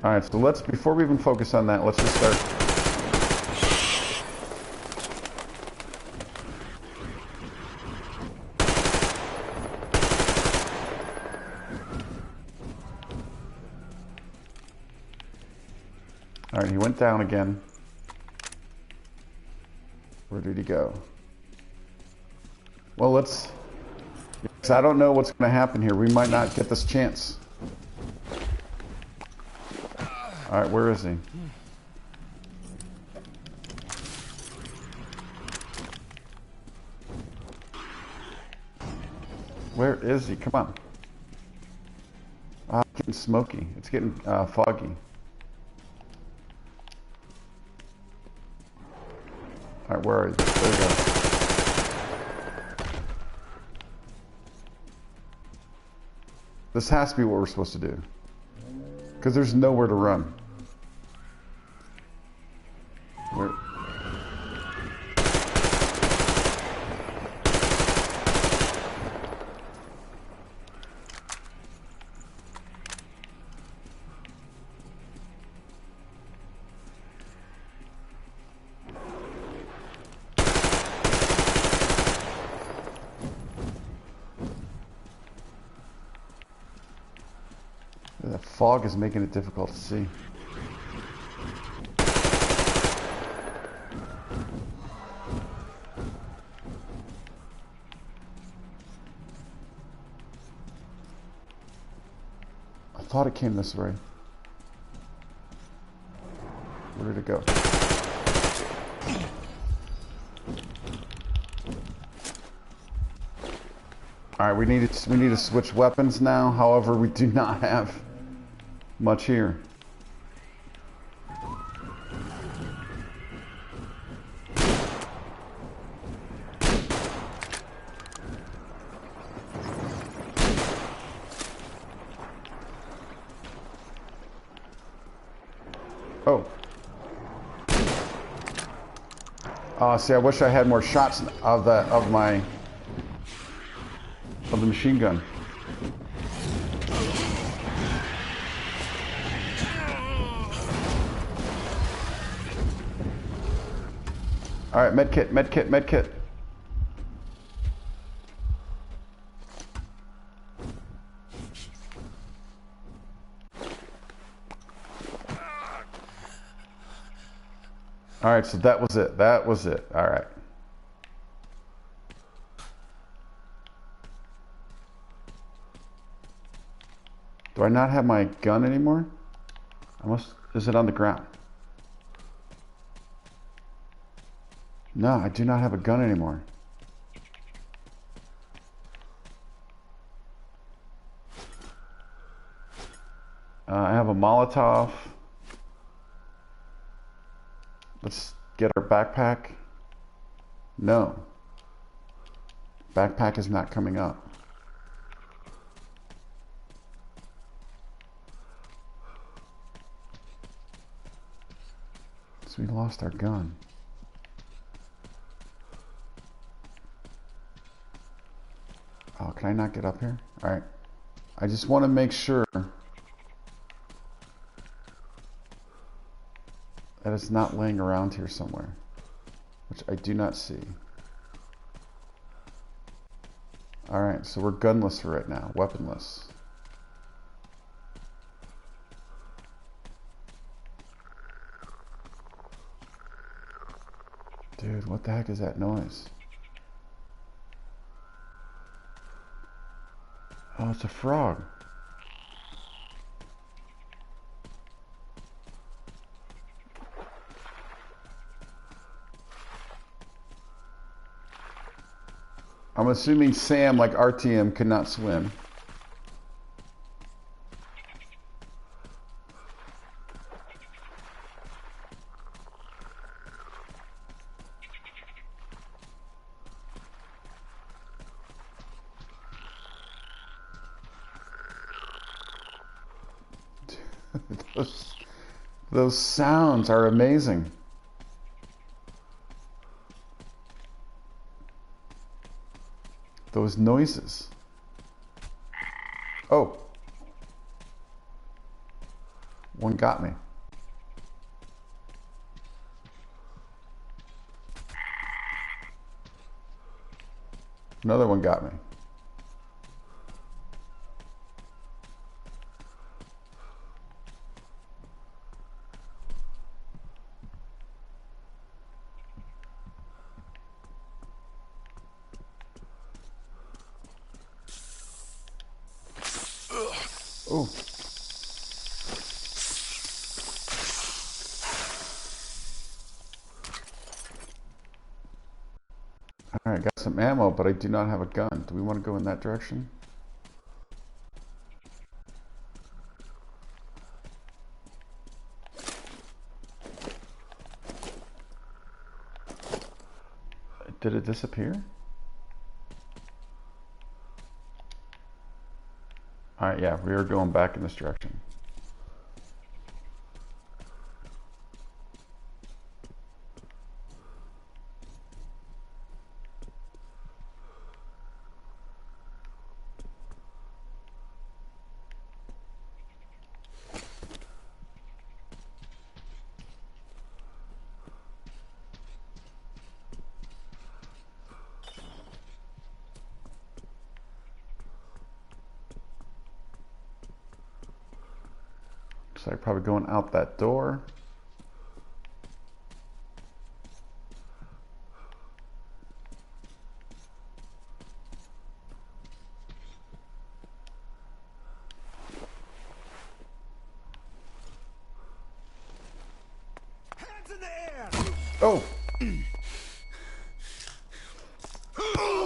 All right, so let's, before we even focus on that, let's just start. All right, he went down again. Where did he go? Well, let's... I don't know what's going to happen here. We might not get this chance. All right, where is he? Where is he? Come on. Ah, it's getting smoky. It's getting foggy. All right, where are you? There you go. This has to be what we're supposed to do. Because there's nowhere to run. Where? The fog is making it difficult to see. I thought it came this way. Where did it go? All right, we need to switch weapons now. However, we do not have much here. Oh. See, I wish I had more shots of the machine gun. All right, med kit, med kit, med kit. All right, so that was it. That was it. All right. Do I not have my gun anymore? Is it on the ground? No, I do not have a gun anymore. I have a Molotov. Let's get our backpack. No. Backpack is not coming up. So we lost our gun. Oh, can I not get up here? All right. I just want to make sure that it's not laying around here somewhere, which I do not see. All right, so we're gunless for right now, weaponless. Dude, what the heck is that noise? Oh, it's a frog. I'm assuming Sam, like RTM, could not swim. Those sounds are amazing. Those noises. Oh. One got me. Another one got me. Oh. Alright, got some ammo, but I do not have a gun. Do we want to go in that direction? Did it disappear? Alright, yeah, we are going back in this direction. So I'm probably going out that door. Hands in the air! Oh!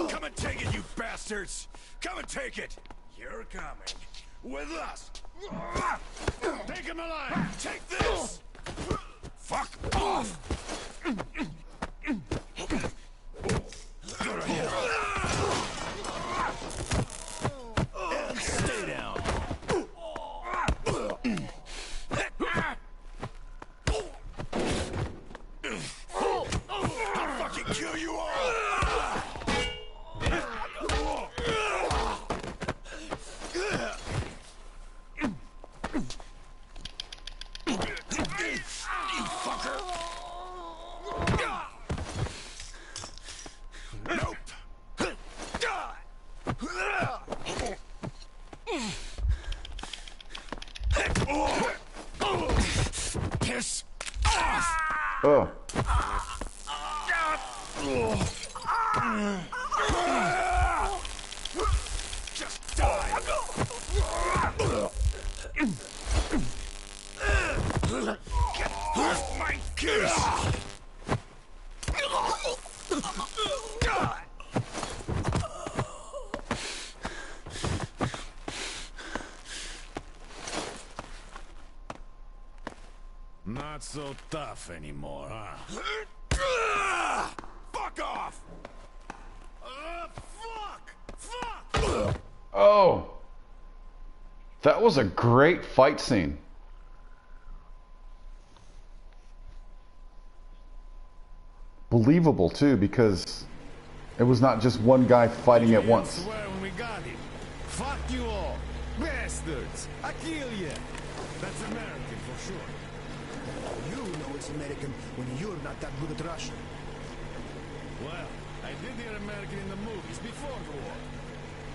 Come and take it, you bastards! Come and take it! You're coming with us! Take him alive! Take this! Fuck off! And stay down! I'll fucking kill you all! Piss off! Oh. Just die! Get off my kiss! Not so tough anymore, huh? Fuck off! Fuck! Oh! That was a great fight scene. Believable too, because it was not just one guy fighting at once. When we got him. Fuck you all, bastards! I kill you. That's American for sure. You know it's American when you're not that good at Russian. Well, I did hear American in the movies before the war.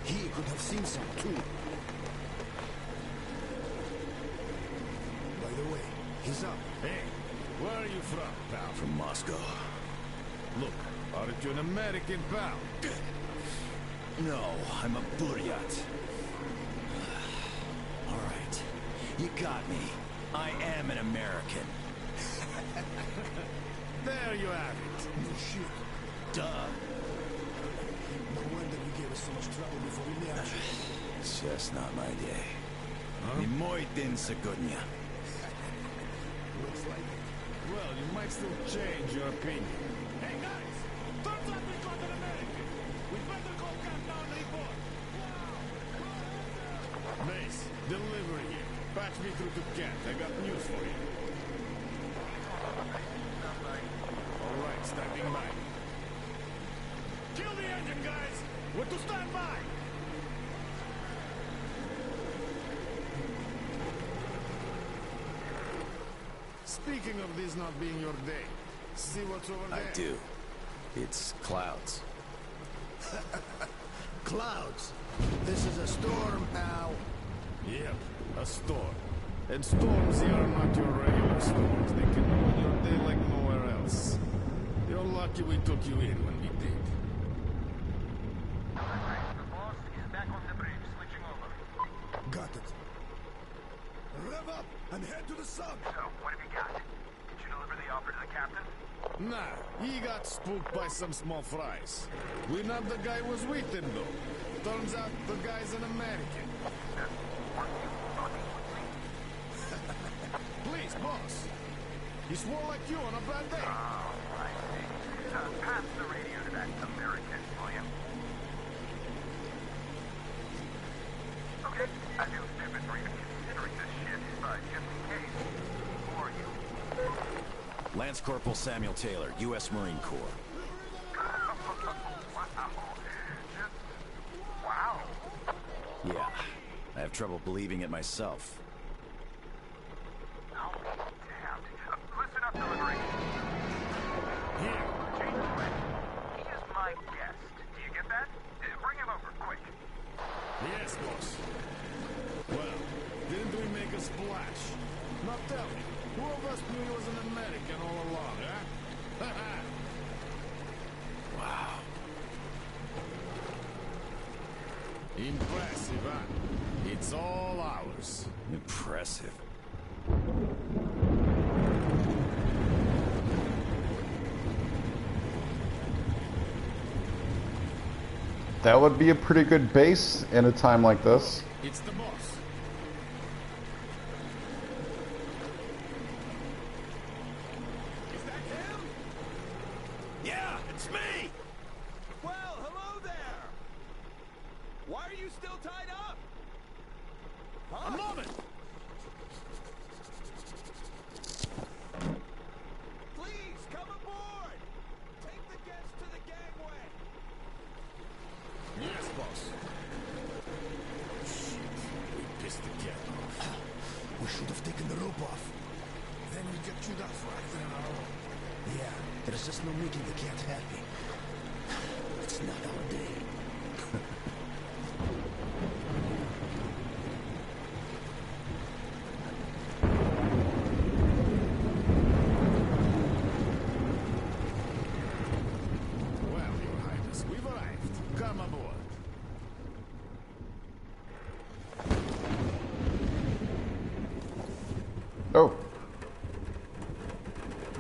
He could have seen some too. By the way, he's up. Hey, where are you from, pal? From Moscow. Look, aren't you an American, pal? No, I'm a Buryat. All right, you got me. I am an American. There you have it. No shit. Duh. No wonder you gave us so much trouble before we met. It's just not my day. Не мой день сегодня. Looks like it. Well, you might still change your opinion. Hey, guys! Turns out we got an American! We better go cut down the report! Mace, delivery here. Patch me through to Kent. I got news for you. All right, standing by. Kill the engine, guys! We're to stand by! Speaking of this not being your day, see what's over there? I do. It's clouds. Clouds. This is a storm, pal. Yep, a storm. And storms here are not your regular storms. They can ruin your day like nowhere else. You're lucky we took you in when we did. The boss is back on the bridge, switching over. Got it. Rev up and head to the sub. So, what have you got? Did you deliver the offer to the captain? Nah, he got spooked by some small fries. We not the guy was with him, though. Turns out the guy's an American. Weren't you fucking with me? Please, boss. He swore like you on a bad day. Oh, I see. Pass the radio to that American, will you? Okay, I feel stupid for even considering this shit, but just in case, who are you? Lance Corporal Samuel Taylor, U.S. Marine Corps. Wow. Yeah, I have trouble believing it myself. I'll be damned. Listen up, delivery. Here. Janeway. He is my guest. Do you get that? Bring him over, quick. Yes, boss. Well, didn't we make a splash? Now tell me, who of us knew he was an American all along, huh? Wow. Impressive, huh? It's all ours. Impressive. That would be a pretty good base in a time like this. It's the boss. Is that him? Yeah, it's me! Well, hello there. Why are you still tied up? A moment! Please come aboard. Take the guests to the gangway. Yes, boss. Shit, we pissed the cat off. We should have taken the rope off. Then we get chewed out for acting on our own. Yeah, there's just no making the cat happy. It's not our day. Well, Your Highness, we've arrived. Come aboard. Oh.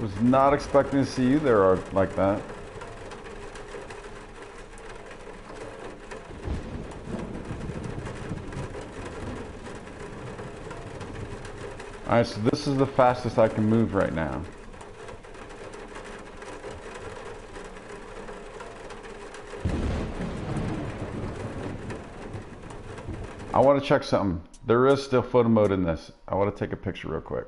Was not expecting to see you there like that. Alright, so this is the fastest I can move right now. I want to check something. There is still photo mode in this. I want to take a picture real quick.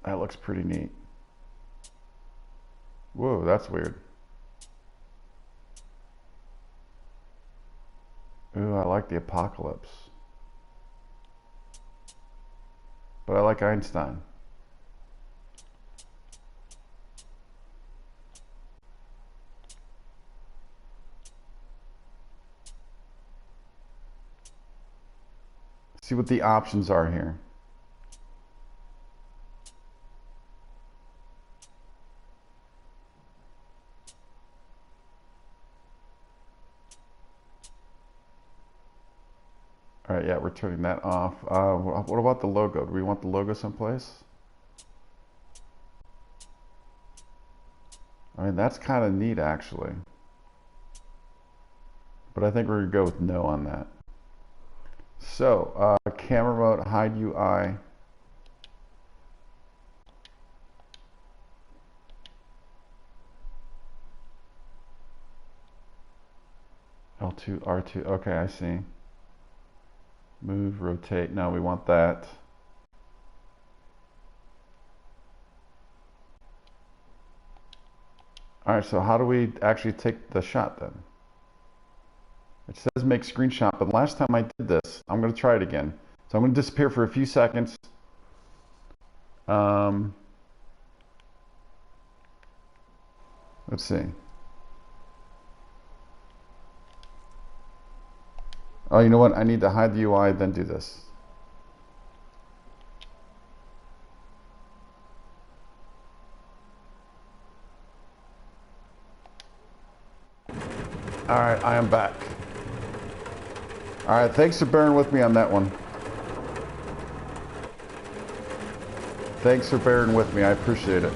That looks pretty neat. Whoa, that's weird. Ooh, I like the apocalypse. But I like Einstein. See what the options are here. All right, yeah, we're turning that off. What about the logo? Do we want the logo someplace? I mean, that's kind of neat, actually. But I think we're going to go with no on that. So, camera mode, hide UI. L2, R2, okay, I see. Move, rotate, no, we want that. All right, so how do we actually take the shot then? make screenshot, but last time I did this, I'm going to try it again. So I'm going to disappear for a few seconds. Let's see. Oh, you know what? I need to hide the UI, then do this. All right, I am back. All right, thanks for bearing with me on that one. Thanks for bearing with me. I appreciate it.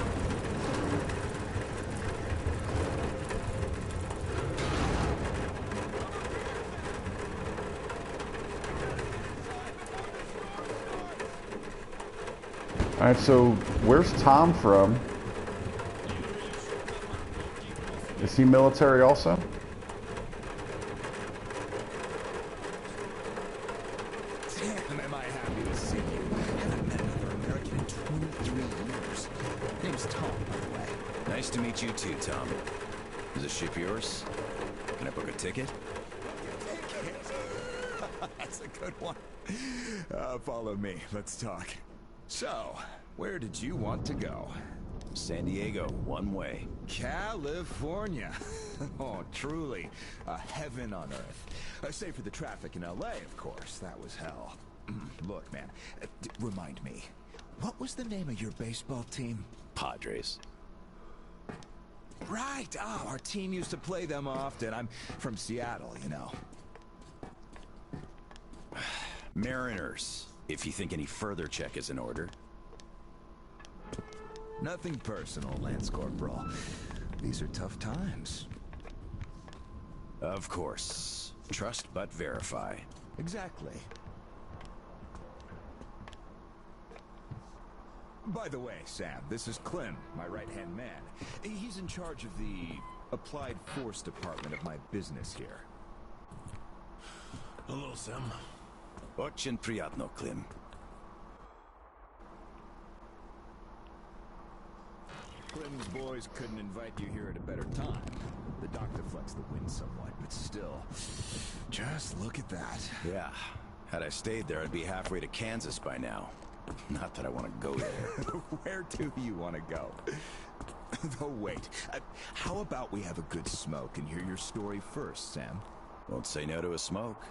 All right, so where's Tom from? Is he military also? Damn, am I happy to see you. Haven't met another American in 23 years. Name's Tom, by the way. Nice to meet you too, Tom. Is the ship yours? Can I book a ticket? That's a good one. Follow me. Let's talk. So, where did you want to go? San Diego, one way. California. Oh, truly. A heaven on earth. Save for the traffic in LA, of course. That was hell. Look, man. Remind me. What was the name of your baseball team? Padres. Right. Oh, our team used to play them often. I'm from Seattle, you know. Mariners. If you think any further check is in order. Nothing personal, Lance Corporal. These are tough times. Of course. Trust but verify. Exactly. By the way, Sam, this is Clem, my right-hand man. He's in charge of the Applied Force department of my business here. Hello, Sam. Очень приятно, Clem. Clem's boys couldn't invite you here at a better time. The dock deflects the wind somewhat, but still. Just look at that. Yeah. Had I stayed there, I'd be halfway to Kansas by now. Not that I want to go there. Where do you want to go? Oh, wait. How about we have a good smoke and hear your story first, Sam? Won't say no to a smoke.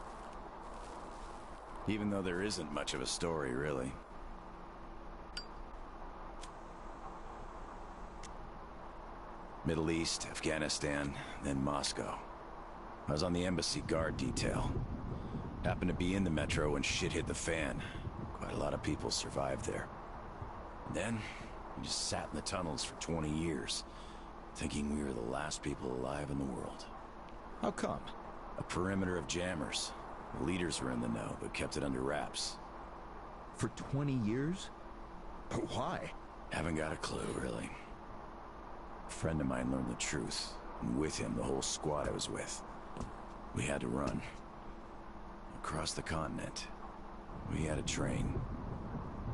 Even though there isn't much of a story, really. Middle East, Afghanistan, then Moscow. I was on the embassy guard detail. Happened to be in the metro when shit hit the fan. Quite a lot of people survived there. And then, we just sat in the tunnels for 20 years, thinking we were the last people alive in the world. How come? A perimeter of jammers. The leaders were in the know, but kept it under wraps. For 20 years? But why? Haven't got a clue, really. A friend of mine learned the truth, and with him, the whole squad I was with. We had to run. Across the continent. We had a train.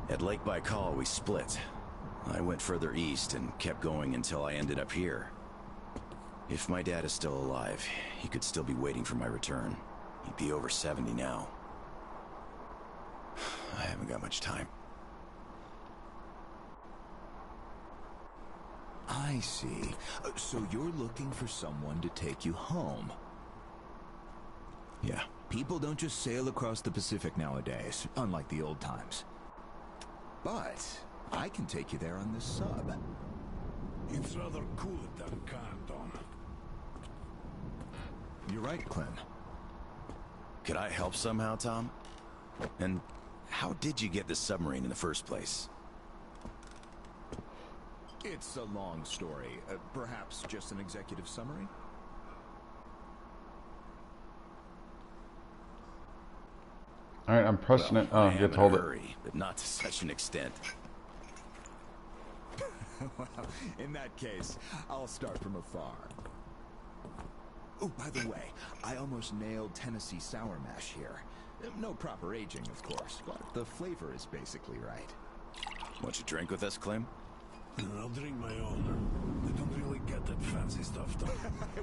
At Lake Baikal, we split. I went further east and kept going until I ended up here. If my dad is still alive, he could still be waiting for my return. He'd be over 70 now. I haven't got much time. I see. So you're looking for someone to take you home. Yeah. People don't just sail across the Pacific nowadays, unlike the old times. But I can take you there on this sub. It's rather cool than Canton. You're right, Clem. Could I help somehow, Tom? And how did you get this submarine in the first place? It's a long story. Perhaps just an executive summary? All right, I'm pressing it. Oh, I you am get in to hold a it. hurry, but not to such an extent. Well, in that case, I'll start from afar. Oh, by the way, I almost nailed Tennessee sour mash here. No proper aging, of course, but the flavor is basically right. Want you to drink with us, Clem? I'll drink my own. I don't really get that fancy stuff, though.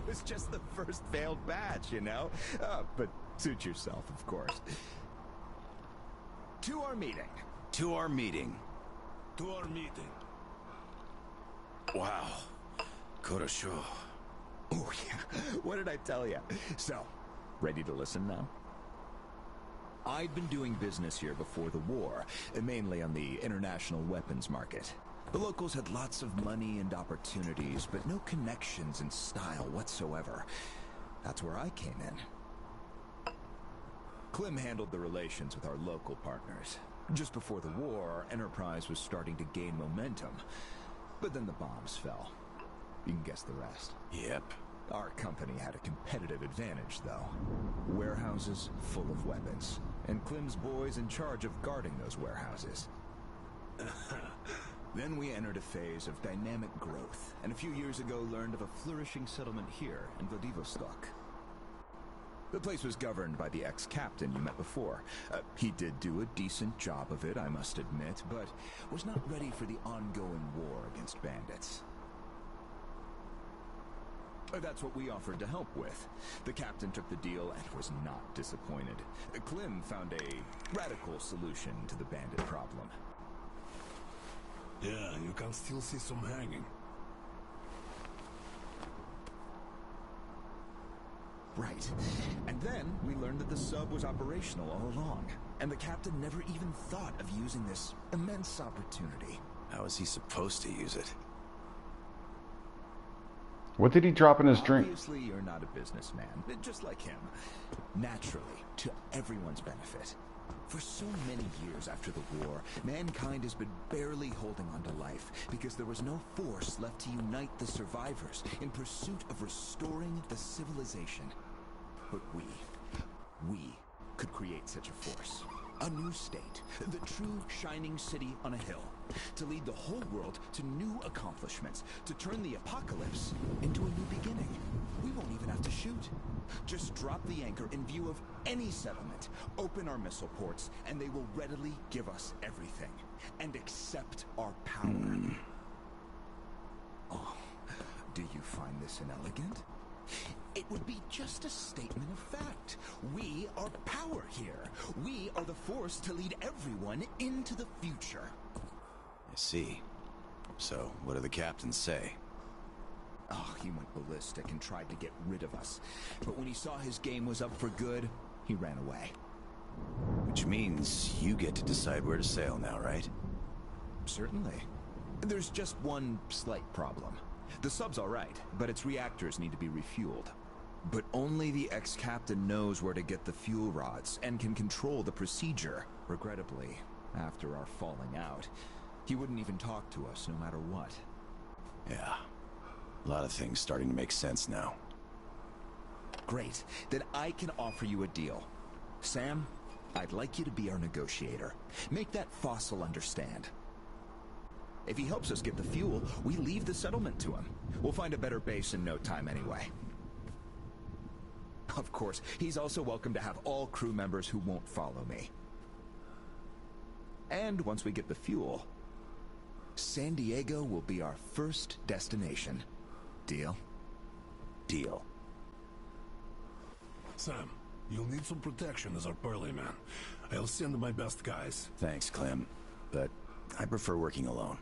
I was just the first failed batch, you know? But suit yourself, of course. To our meeting. To our meeting. To our meeting. Wow. Korosho. Oh, yeah. What did I tell you? So, ready to listen now? I'd been doing business here before the war, mainly on the international weapons market. The locals had lots of money and opportunities, but no connections and style whatsoever. That's where I came in. Clem handled the relations with our local partners. Just before the war, our enterprise was starting to gain momentum. But then the bombs fell. You can guess the rest. Yep. Our company had a competitive advantage, though. Warehouses full of weapons, and Clem's boys in charge of guarding those warehouses. Then we entered a phase of dynamic growth, and a few years ago learned of a flourishing settlement here in Vladivostok. The place was governed by the ex-captain you met before. He did do a decent job of it, I must admit, but was not ready for the ongoing war against bandits. That's what we offered to help with. The captain took the deal and was not disappointed. Clem found a radical solution to the bandit problem. Yeah, you can still see some hanging. Right. And then we learned that the sub was operational all along, and the captain never even thought of using this immense opportunity. How is he supposed to use it? What did he drop in his drink? Obviously, you're not a businessman, just like him. Naturally, to everyone's benefit. For so many years after the war, mankind has been barely holding on to life because there was no force left to unite the survivors in pursuit of restoring the civilization. But we could create such a force. A new state, the true shining city on a hill, to lead the whole world to new accomplishments, to turn the apocalypse into a new beginning. We won't even have to shoot. Just drop the anchor in view of any settlement, open our missile ports, and they will readily give us everything, and accept our power. Oh, do you find this inelegant? It would be just a statement of fact. We are power here. We are the force to lead everyone into the future. I see. So, what do the captains say? Oh, he went ballistic and tried to get rid of us. But when he saw his game was up for good, he ran away. Which means you get to decide where to sail now, right? Certainly. There's just one slight problem. The sub's all right, but its reactors need to be refueled. But only the ex-captain knows where to get the fuel rods and can control the procedure. Regrettably, after our falling out, he wouldn't even talk to us no matter what. Yeah. A lot of things starting to make sense now. Great. Then I can offer you a deal. Sam, I'd like you to be our negotiator. Make that fossil understand. If he helps us get the fuel, we leave the settlement to him. We'll find a better base in no time anyway. Of course, he's also welcome to have all crew members who won't follow me. And once we get the fuel, San Diego will be our first destination. Deal? Deal. Sam, you'll need some protection as our Pearly man. I'll send my best guys. Thanks, Clem. But I prefer working alone.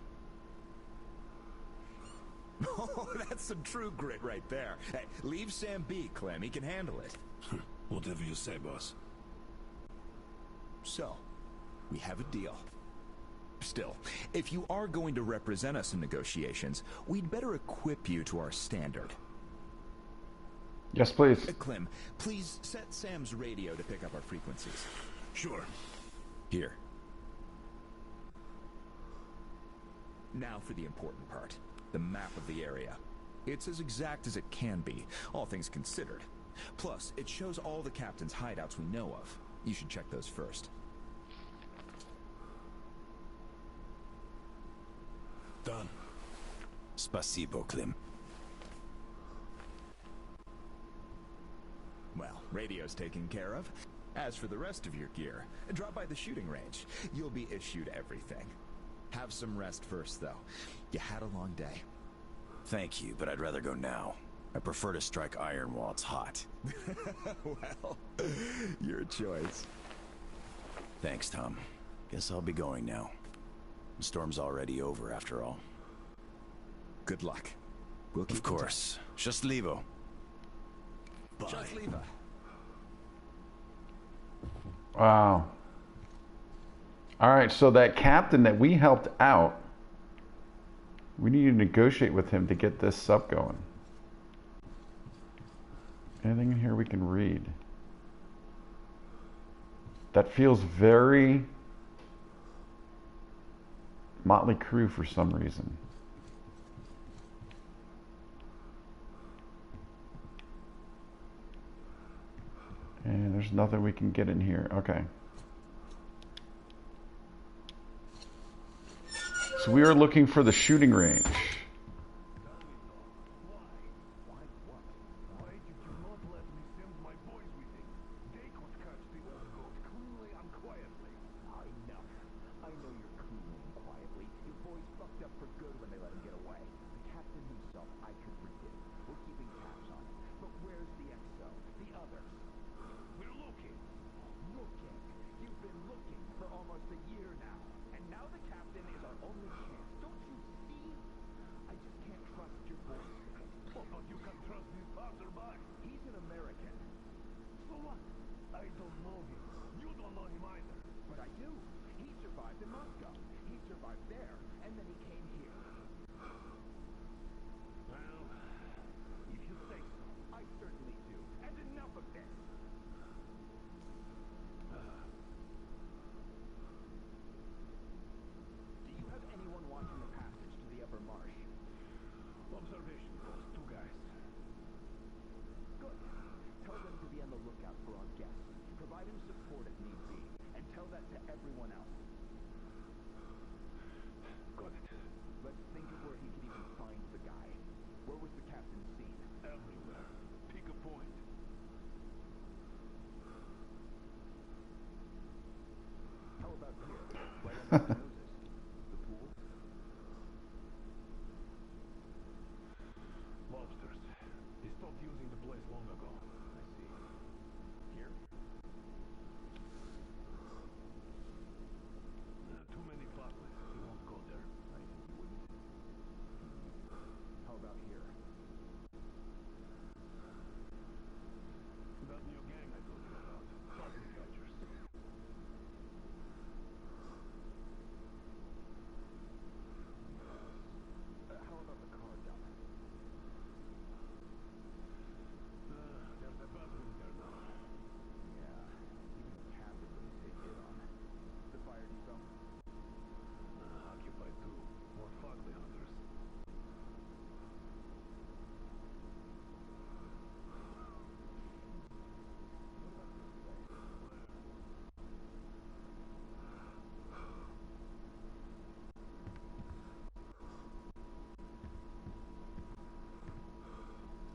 Oh, that's some true grit right there. Hey, leave Sam be, Clem. He can handle it. Whatever you say, boss. So, we have a deal. Still, if you are going to represent us in negotiations, we'd better equip you to our standard. Yes, please. Clem, please set Sam's radio to pick up our frequencies. Sure. Here. Now for the important part. The map of the area. It's as exact as it can be, all things considered. Plus, it shows all the captain's hideouts we know of. You should check those first. Done. Spasibo, Clem. Well, radio's taken care of. As for the rest of your gear, drop by the shooting range. You'll be issued everything. Have some rest first, though. You had a long day. Thank you, but I'd rather go now. I prefer to strike iron while it's hot. Well, your choice. Thanks, Tom. Guess I'll be going now. The storm's already over, after all. Good luck. We'll keep Of course. Счастливо. Bye. Счастливо. Wow. All right, so that captain that we helped out, we need to negotiate with him to get this sub going. Anything in here we can read? That feels very Motley Crue for some reason. And there's nothing we can get in here. Okay. So we are looking for the shooting range.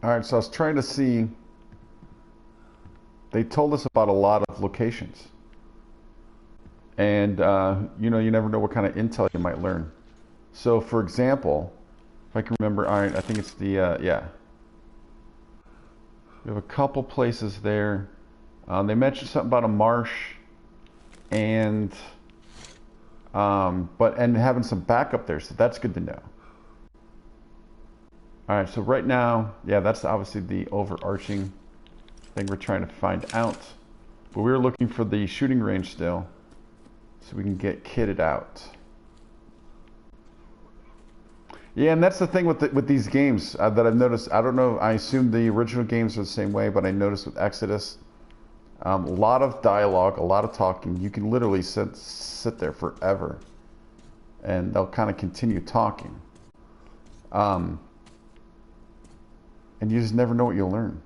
All right, so I was trying to see, they told us about a lot of locations. And, you know, you never know what kind of intel you might learn. So, for example, if I can remember, all right, I think it's the, yeah. We have a couple places there. They mentioned something about a marsh and, and having some backup there, so that's good to know. All right, so right now, yeah, that's obviously the overarching thing we're trying to find out. But we're looking for the shooting range still, so we can get kitted out. Yeah, and that's the thing with these games that I've noticed. I don't know, I assume the original games are the same way, but I noticed with Exodus, a lot of dialogue, a lot of talking. You can literally sit there forever, and they'll kind of continue talking. And you just never know what you'll learn.